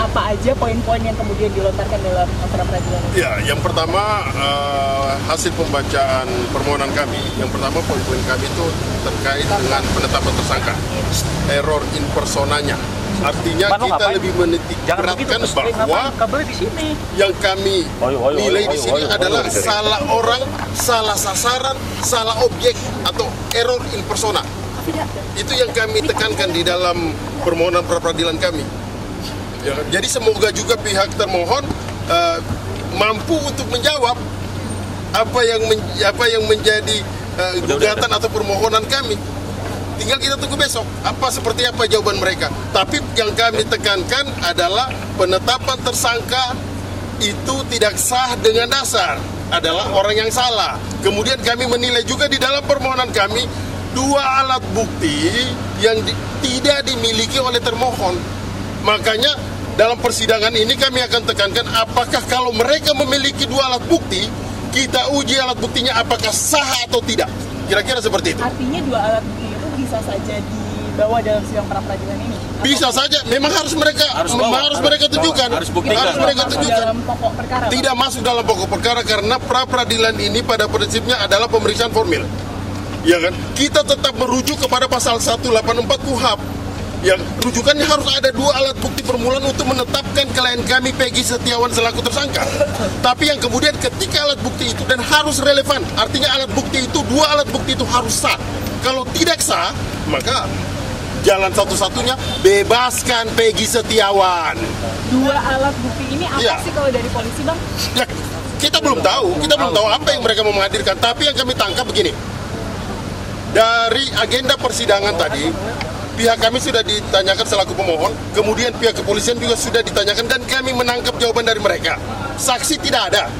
apa aja poin-poin yang kemudian dilontarkan dalam pra peradilan ini? Ya, yang pertama hasil pembacaan permohonan kami. Yang pertama poin-poin kami itu terkait dengan penetapan tersangka, error in personanya. Artinya kita lebih menitik beratkan bahwa yang kami nilai di sini adalah salah orang, salah sasaran, salah objek atau error in persona. Itu yang kami tekankan di dalam permohonan pra peradilan kami. Ya, jadi semoga juga pihak termohon mampu untuk menjawab apa yang menjadi gugatan atau permohonan kami. Tinggal kita tunggu besok seperti apa jawaban mereka. Tapi yang kami tekankan adalah penetapan tersangka itu tidak sah dengan dasar, adalah orang yang salah. Kemudian kami menilai juga di dalam permohonan kami dua alat bukti yang tidak dimiliki oleh termohon. Makanya dalam persidangan ini kami akan tekankan apakah kalau mereka memiliki dua alat bukti, kita uji alat buktinya apakah sah atau tidak. Kira-kira seperti itu. Artinya dua alat bukti itu bisa saja dibawa dalam sidang pra peradilan ini? Bisa saja, memang harus mereka tunjukkan. Harus mereka tunjukkan. Dalam pokok perkara, tidak masuk dalam pokok perkara karena pra peradilan ini pada prinsipnya adalah pemeriksaan formil. Ya kan? Kita tetap merujuk kepada pasal 184 KUHP. Yang rujukannya harus ada dua alat bukti permulaan untuk menetapkan klien kami Peggy Setiawan selaku tersangka. Tapi yang kemudian ketika alat bukti itu dan harus relevan, artinya alat bukti itu, dua alat bukti itu harus sah. Kalau tidak sah, maka jalan satu-satunya bebaskan Peggy Setiawan. Dua alat bukti ini apa sih kalau dari polisi, Bang? Ya, kita belum tahu apa yang mereka mau menghadirkan. Tapi yang kami tangkap begini, dari agenda persidangan tadi, pihak kami sudah ditanyakan selaku pemohon, kemudian pihak kepolisian juga sudah ditanyakan dan kami menangkap jawaban dari mereka. Saksi tidak ada,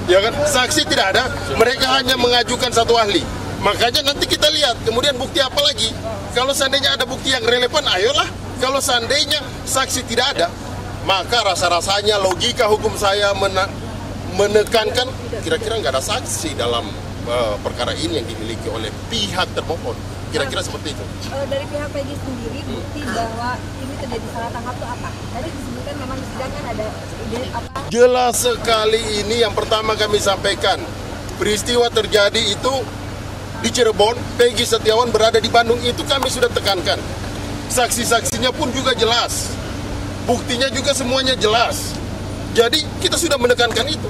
ya kan? Saksi tidak ada, mereka hanya mengajukan satu ahli. Makanya nanti kita lihat, kemudian bukti apa lagi? Kalau seandainya ada bukti yang relevan, ayolah. Kalau seandainya saksi tidak ada, maka rasa-rasanya logika hukum saya menekankan kira-kira nggak ada saksi dalam perkara ini yang dimiliki oleh pihak termohon. Kira-kira seperti itu. Dari pihak Peggy sendiri, bukti bahwa ini terjadi salah tangkap itu apa? Tadi disebutkan memang di sidang kan ada ide apa? Jelas sekali ini yang pertama kami sampaikan. Peristiwa terjadi itu di Cirebon, Peggy Setiawan berada di Bandung, itu kami sudah tekankan. Saksi-saksinya pun juga jelas. Buktinya juga semuanya jelas. Jadi kita sudah menekankan itu.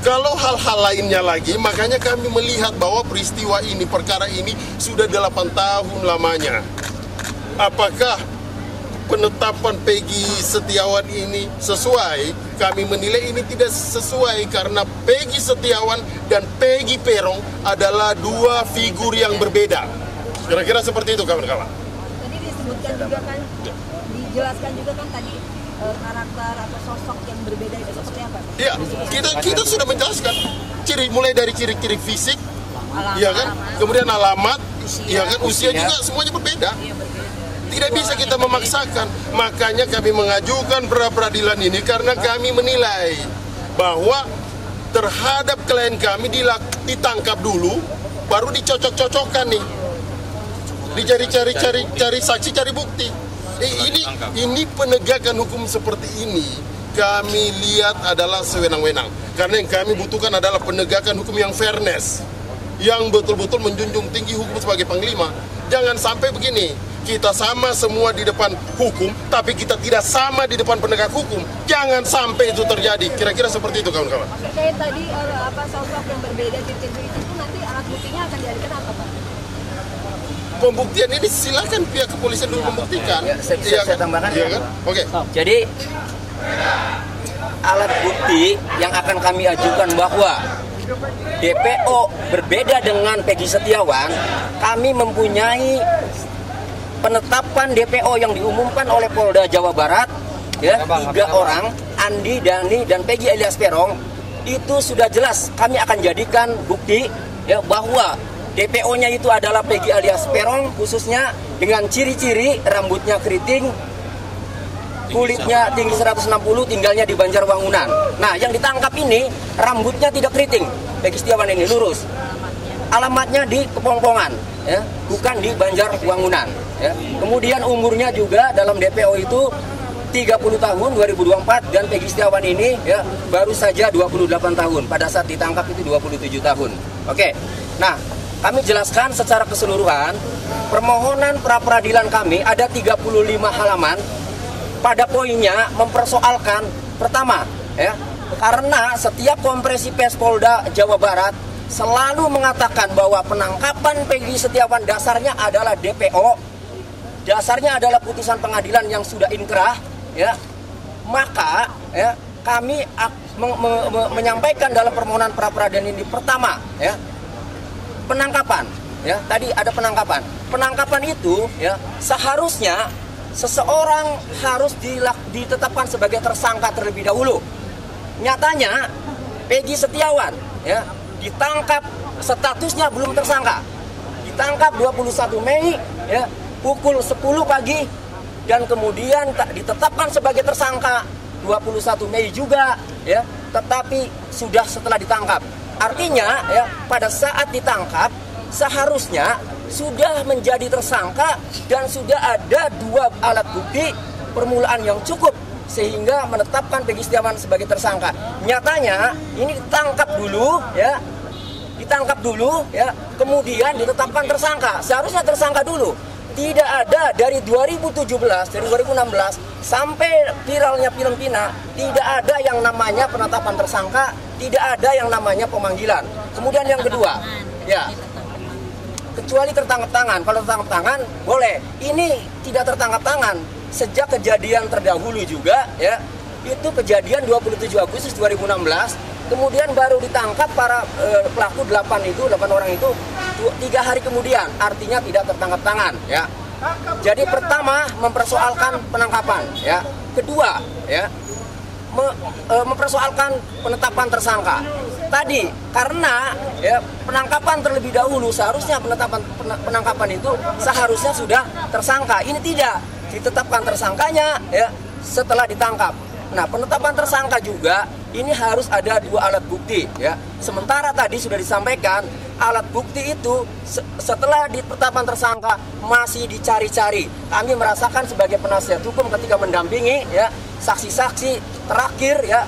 Kalau hal-hal lainnya lagi, makanya kami melihat bahwa peristiwa ini, perkara ini sudah 8 tahun lamanya. Apakah penetapan Peggy Setiawan ini sesuai? Kami menilai ini tidak sesuai karena Peggy Setiawan dan Peggy Peron adalah dua figur yang berbeda. Kira-kira seperti itu kawan-kawan. Tadi disebutkan juga kan, dijelaskan juga kan tadi karakter atau sosok yang berbeda itu seperti apa? Ya, kita sudah menjelaskan mulai dari ciri-ciri fisik, ya kan, kemudian alamat, ya kan, usia juga semuanya berbeda. Tidak bisa kita memaksakan. Makanya kami mengajukan pra peradilan ini karena kami menilai bahwa terhadap klien kami ditangkap dulu, baru dicocok-cocokkan nih, dicari saksi, cari bukti. Ini penegakan hukum seperti ini kami lihat adalah sewenang-wenang. Karena yang kami butuhkan adalah penegakan hukum yang fairness, yang betul-betul menjunjung tinggi hukum sebagai panglima. Jangan sampai begini, kita sama semua di depan hukum, tapi kita tidak sama di depan penegak hukum. Jangan sampai itu terjadi. Kira-kira seperti itu kawan-kawan. Kayak tadi sosok yang berbeda ciri-ciri itu nanti alat buktinya akan dialihkan apa, Pak? Pembuktian ini silakan pihak kepolisian dulu membuktikan. Saya tambahkan. Iya kan? Oke. Jadi alat bukti yang akan kami ajukan bahwa DPO berbeda dengan Peggy Setiawan, kami mempunyai penetapan DPO yang diumumkan oleh Polda Jawa Barat, ya, 3 orang, Andi, Dani, dan Peggy alias Peron. Itu sudah jelas kami akan jadikan bukti, ya, bahwa DPO-nya itu adalah Peggy alias Peron, khususnya dengan ciri-ciri rambutnya keriting, kulitnya tinggi 160, tinggalnya di Banjarwangunan. Nah, yang ditangkap ini rambutnya tidak keriting, Peggy Setiawan ini lurus. Alamatnya di Kepongpongan, ya, bukan di Banjarwangunan. Ya. Kemudian umurnya juga dalam DPO itu 30 tahun 2024 dan Peggy Setiawan ini ya baru saja 28 tahun. Pada saat ditangkap itu 27 tahun. Oke. Nah, kami jelaskan secara keseluruhan permohonan pra peradilan kami ada 35 halaman. Pada poinnya mempersoalkan pertama ya, karena setiap kompresi pers Polda Jawa Barat selalu mengatakan bahwa penangkapan Peggy Setiawan dasarnya adalah DPO, dasarnya adalah putusan pengadilan yang sudah inkrah, ya, maka ya, kami menyampaikan dalam permohonan pra peradilan ini pertama, ya, penangkapan, ya, tadi ada penangkapan. Penangkapan itu, ya, seharusnya seseorang harus ditetapkan sebagai tersangka terlebih dahulu. Nyatanya Peggy Setiawan, ya, ditangkap statusnya belum tersangka. Ditangkap 21 Mei, ya, pukul 10 pagi dan kemudian ditetapkan sebagai tersangka 21 Mei juga, ya, tetapi sudah setelah ditangkap. Artinya, ya, pada saat ditangkap seharusnya sudah menjadi tersangka dan sudah ada 2 alat bukti permulaan yang cukup sehingga menetapkan Peggy Setiawan sebagai tersangka. Nyatanya ini ditangkap dulu, ya, kemudian ditetapkan tersangka. Seharusnya tersangka dulu. Tidak ada dari 2017, dari 2016 sampai viralnya film Pina, tidak ada yang namanya penetapan tersangka, tidak ada yang namanya pemanggilan. Kemudian yang kedua, ya, kecuali tertangkap tangan. Kalau tertangkap tangan boleh. Ini tidak tertangkap tangan sejak kejadian terdahulu juga, ya. Itu kejadian 27 Agustus 2016. Kemudian baru ditangkap para pelaku 8 orang itu 3 hari kemudian, artinya tidak tertangkap tangan, ya. Jadi pertama mempersoalkan penangkapan, ya. Kedua, ya, mempersoalkan penetapan tersangka. Tadi karena, ya, penangkapan terlebih dahulu seharusnya penangkapan itu seharusnya sudah tersangka. Ini tidak ditetapkan tersangkanya, ya, setelah ditangkap. Nah, penetapan tersangka juga ini harus ada 2 alat bukti, ya. Sementara tadi sudah disampaikan alat bukti itu setelah ditetapkan tersangka masih dicari-cari. Kami merasakan sebagai penasihat hukum ketika mendampingi, ya, saksi-saksi terakhir, ya,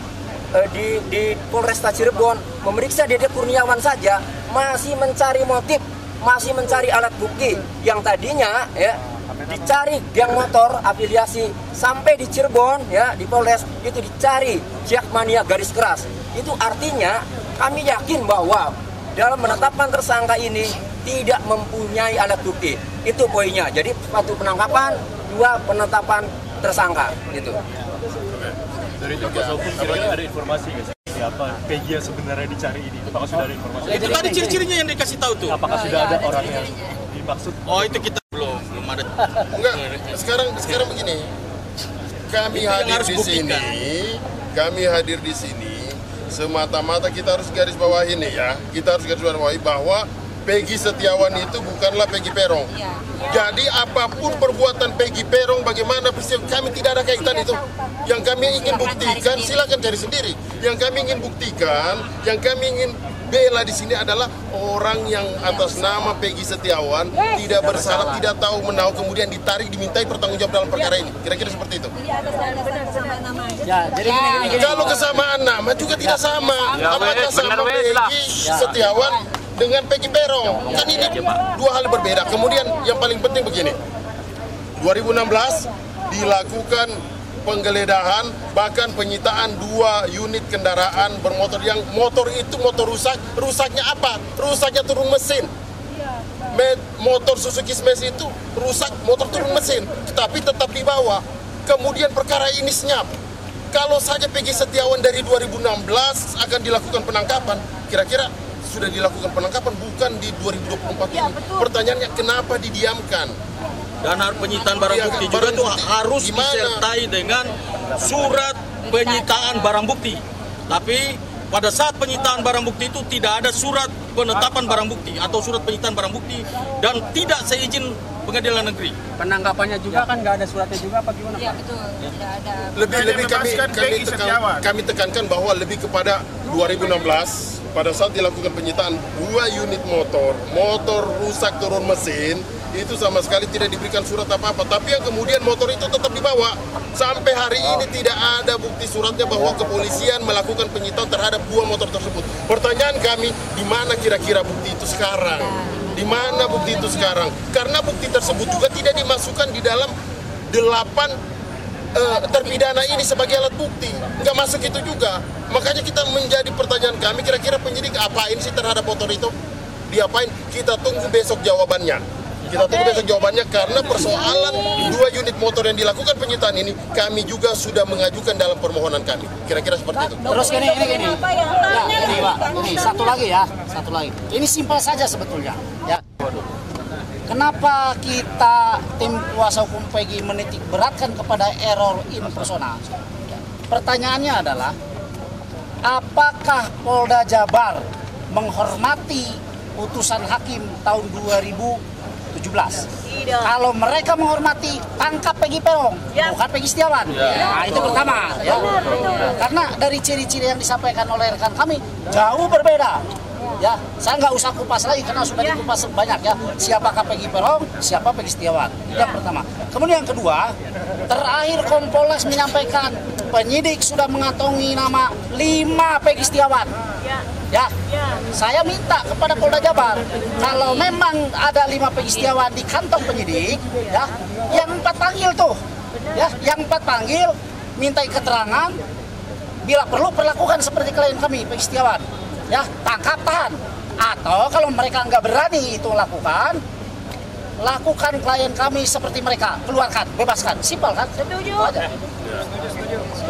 di Polresta Cirebon memeriksa Dede Kurniawan saja masih mencari motif, masih mencari alat bukti yang tadinya, ya, dicari geng motor afiliasi sampai di Cirebon, ya, di Polres itu dicari Jakmania garis keras. Itu artinya kami yakin bahwa dalam menetapkan tersangka ini tidak mempunyai alat bukti. Itu poinnya. Jadi 1 penangkapan, 2 penetapan tersangka gitu. Dari kuasa hukum kira-kira ada informasi nggak sih siapa Peggy yang sebenarnya dicari ini? Apakah sudah ada informasi? Itu tadi ciri-cirinya yang dikasih tahu tuh. Apakah sudah ada orang yang dimaksud? Oh, itu kita belum ada. Enggak, sekarang begini. Kami hadir di sini semata-mata kita harus garis bawahi nih, ya. Kita harus garis bawahi bahwa Peggy Setiawan itu bukanlah Peggy Peron. Jadi apapun perbuatan Peggy Peron, bagaimana kami tidak ada kaitan itu. Yang kami ingin buktikan, silakan cari sendiri. Yang kami ingin buktikan, yang kami ingin bela di sini adalah orang yang atas nama Peggy Setiawan tidak bersalah, tidak tahu menahu, kemudian ditarik, dimintai pertanggungjawab dalam perkara ini. Kira-kira seperti itu. Kalau kesamaan nama juga tidak sama. Apakah sama Peggy Setiawan dengan Peggy Peron? Kan ini 2 hal berbeda. Kemudian yang paling penting begini. 2016 dilakukan penggeledahan, bahkan penyitaan 2 unit kendaraan bermotor yang motor itu motor rusak. Rusaknya apa? Rusaknya turun mesin. Motor Suzuki Smash itu rusak, motor turun mesin, tapi tetap dibawa. Kemudian perkara ini senyap. Kalau saja Peggy Setiawan dari 2016 akan dilakukan penangkapan, kira-kira sudah dilakukan penangkapan bukan di 2024 ini. Pertanyaannya kenapa didiamkan? Dan penyitaan barang bukti juga itu harus disertai dengan surat penyitaan barang bukti. Tapi pada saat penyitaan barang bukti itu tidak ada surat penetapan barang bukti atau surat penyitaan barang bukti dan tidak seizin pengadilan negeri. Penangkapannya juga kan nggak ada suratnya juga apa gimana? Iya betul, tidak ada. Lebih kami tekankan bahwa lebih kepada 2016 pada saat dilakukan penyitaan 2 unit motor rusak turun mesin itu sama sekali tidak diberikan surat apa-apa. Tapi yang kemudian motor itu tetap dibawa. Sampai hari ini tidak ada bukti suratnya bahwa kepolisian melakukan penyitaan terhadap 2 motor tersebut. Pertanyaan kami, di mana kira-kira bukti itu sekarang? Di mana bukti itu sekarang? Karena bukti tersebut juga tidak dimasukkan di dalam 8 terpidana ini sebagai alat bukti, nggak masuk itu juga. Makanya kita menjadi pertanyaan kami, kira-kira penyidik apain sih terhadap motor itu? Diapain? Kita tunggu besok jawabannya. Kita tunggu besok jawabannya karena persoalan 2 unit motor yang dilakukan penyitaan ini kami juga sudah mengajukan dalam permohonan kami. Kira-kira seperti itu. Terus gini. Ya, ini Pak, ini satu lagi. Ini simpel saja sebetulnya. Ya. Kenapa kita tim kuasa hukum PEGI menitik beratkan kepada error in persona? Pertanyaannya adalah, apakah Polda Jabar menghormati putusan hakim tahun 2017? Tidak. Kalau mereka menghormati, tangkap Peggy Peron, bukan Peggy Setiawan. Nah, itu pertama. Ya. Karena dari ciri-ciri yang disampaikan oleh rekan kami jauh berbeda. Ya, saya nggak usah kupas lagi karena sudah dikupas banyak ya. Siapakah Peggy Peron, siapa Peggy Setiawan. Yang pertama. Kemudian yang kedua, terakhir Kompolnas menyampaikan penyidik sudah mengantongi nama 5 Peggy Setiawan. Ya, saya minta kepada Polda Jabar, kalau memang ada 5 Peggy Setiawan di kantong penyidik, ya, yang 4 panggil tuh, ya, yang 4 panggil, mintai keterangan, bila perlu perlakukan seperti klien kami Peggy Setiawan. Ya, tangkap, tahan. Atau kalau mereka nggak berani itu lakukan klien kami seperti mereka, keluarkan, bebaskan, simpel kan? Setuju.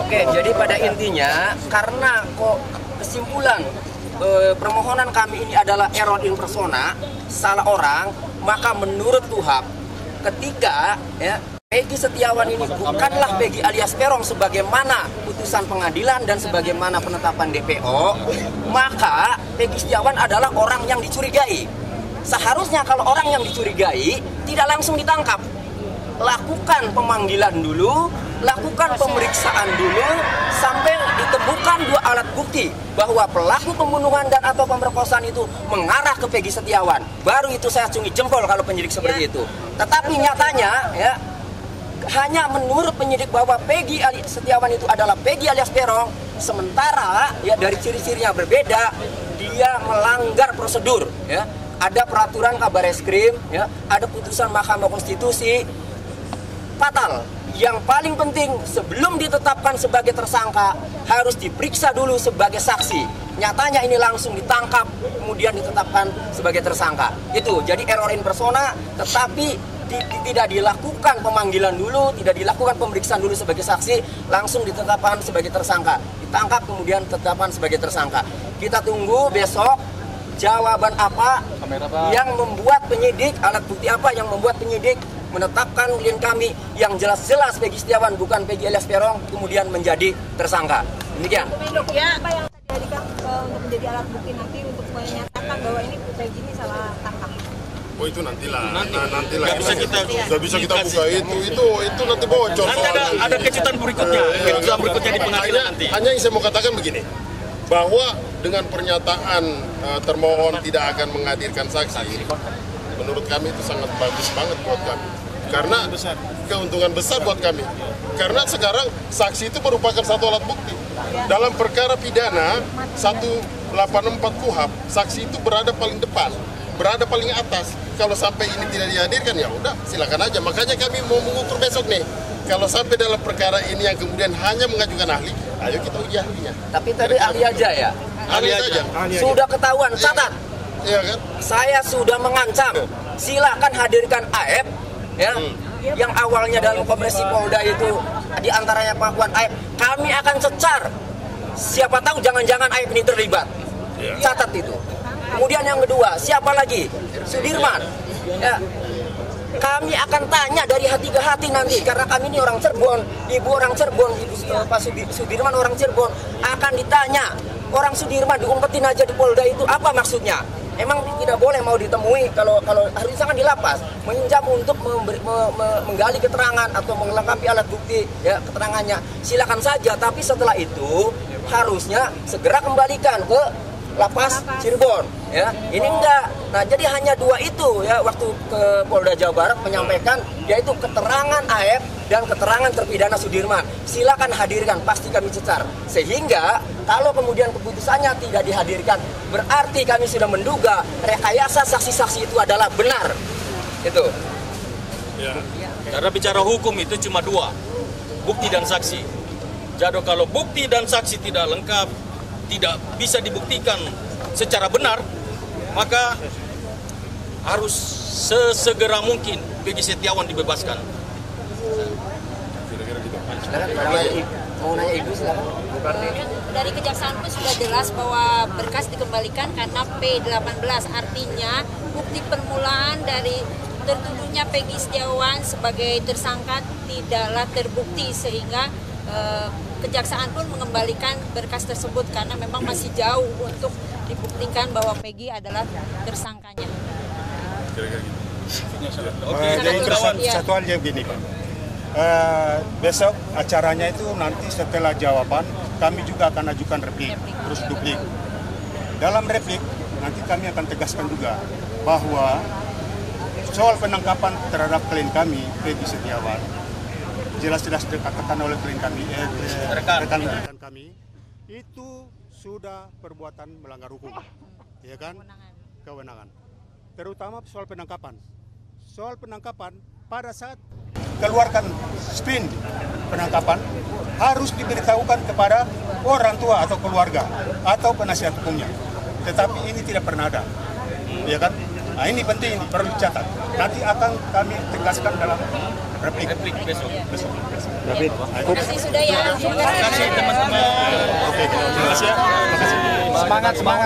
Oke, jadi pada intinya karena kok kesimpulan permohonan kami ini adalah error in persona, salah orang, maka menurut KUHAP ketika ya Peggy Setiawan ini bukanlah Peggy alias Peron sebagaimana putusan pengadilan dan sebagaimana penetapan DPO, maka Peggy Setiawan adalah orang yang dicurigai. Seharusnya kalau orang yang dicurigai tidak langsung ditangkap. Lakukan pemanggilan dulu, lakukan pemeriksaan dulu sampai ditemukan 2 alat bukti bahwa pelaku pembunuhan dan atau pemerkosaan itu mengarah ke Peggy Setiawan. Baru itu saya acungi jempol kalau penyidik seperti itu. Tetapi nyatanya ya hanya menurut penyidik bahwa Peggy Setiawan itu adalah Peggy alias Peron, sementara ya dari ciri-cirinya berbeda, dia melanggar prosedur ya. Ada peraturan Kabareskrim ya, ada putusan Mahkamah Konstitusi. Fatal. Yang paling penting sebelum ditetapkan sebagai tersangka harus diperiksa dulu sebagai saksi. Nyatanya ini langsung ditangkap kemudian ditetapkan sebagai tersangka. Itu jadi error in persona, tetapi tidak dilakukan pemanggilan dulu, tidak dilakukan pemeriksaan dulu sebagai saksi, langsung ditetapkan sebagai tersangka. Ditangkap kemudian ditetapkan sebagai tersangka. Kita tunggu besok jawaban apa yang membuat penyidik, alat bukti apa yang membuat penyidik menetapkan klien kami yang jelas-jelas Peggy Setiawan bukan Peggy alias Peron kemudian menjadi tersangka. Demikian. Ya, apa yang dijadikan untuk menjadi alat bukti nanti untuk menyatakan bahwa ini Peggy ini salah tangkap? Oh itu nantilah. Nantilah. Nggak bisa kita buka itu nanti bocor. Nanti ada kejutan berikutnya. Kejutan berikutnya di pengadilan nanti. Hanya yang saya mau katakan begini, bahwa dengan pernyataan termohon tidak akan menghadirkan saksi, menurut kami itu sangat bagus banget buat kami. Karena keuntungan besar buat kami. Karena sekarang saksi itu merupakan satu alat bukti. Dalam perkara pidana 184 KUHAP, saksi itu berada paling depan, berada paling atas. Kalau sampai ini tidak dihadirkan ya udah silakan aja. Makanya kami mau mengukur besok nih. Kalau sampai dalam perkara ini yang kemudian hanya mengajukan ahli, ayo kita uji ahlinya. Tapi tadi ahli aja ya. Ahli aja. Sudah ketahuan, catat. Iya kan? Saya sudah mengancam. Silakan hadirkan AF ya. Yang awalnya dalam Komisi Polda itu diantaranya pengakuan AF, kami akan cecar. Siapa tahu jangan-jangan AF ini terlibat. Catat itu. Kemudian yang kedua, siapa lagi? Sudirman. Ya. Kami akan tanya dari hati ke hati nanti karena kami ini orang Cirebon, ibu orang Cirebon, Pak Sudirman orang Cirebon, akan ditanya orang Sudirman diumpetin aja di Polda itu apa maksudnya? Emang tidak boleh mau ditemui kalau harus sangat di lapas, meminjam untuk menggali keterangan atau melengkapi alat bukti ya keterangannya. Silakan saja, tapi setelah itu harusnya segera kembalikan ke lapas Cirebon. Ya, ini enggak. Nah, jadi hanya 2 itu ya waktu ke Polda Jawa Barat menyampaikan yaitu keterangan AF dan keterangan terpidana Sudirman. Silakan hadirkan, pasti kami cecar. Sehingga kalau kemudian keputusannya tidak dihadirkan, berarti kami sudah menduga rekayasa saksi-saksi itu adalah benar. Itu. Ya. Karena bicara hukum itu cuma 2, bukti dan saksi. Jadi kalau bukti dan saksi tidak lengkap, tidak bisa dibuktikan secara benar, maka harus sesegera mungkin Peggy Setiawan dibebaskan. Mau nanya Ibu silakan. Dari kejaksaan pun sudah jelas bahwa berkas dikembalikan karena P18, artinya bukti permulaan dari tertuduhnya Peggy Setiawan sebagai tersangka tidaklah terbukti, sehingga kejaksaan pun mengembalikan berkas tersebut karena memang masih jauh untuk dibuktikan bahwa Peggy adalah tersangkanya. Jadi satu hal yang begini Pak, besok acaranya itu nanti setelah jawaban kami juga akan ajukan replik, terus duplik. Dalam replik nanti kami akan tegaskan juga bahwa soal penangkapan terhadap klien kami Peggy Setiawan jelas-jelas dikatakan oleh klien kami, rekan-rekan kami itu sudah perbuatan melanggar hukum, ya kan? Kewenangan. Terutama soal penangkapan. Soal penangkapan pada saat keluarkan sprint penangkapan harus diberitahukan kepada orang tua atau keluarga atau penasihat hukumnya. Tetapi ini tidak pernah ada, ya kan? Nah ini penting, ini perlu dicatat. Nanti akan kami tegaskan dalam replik besok. Terima kasih sudah ya. Terima kasih teman-teman. Oke, terima kasih ya. Terima kasih. Semangat, Pak.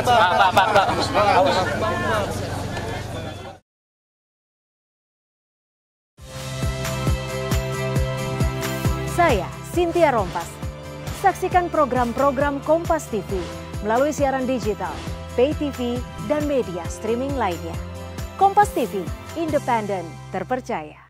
Saya Cynthia Rompas. Saksikan program-program Kompas TV melalui siaran digital, pay TV, dan media streaming lainnya. Kompas TV, independen, terpercaya.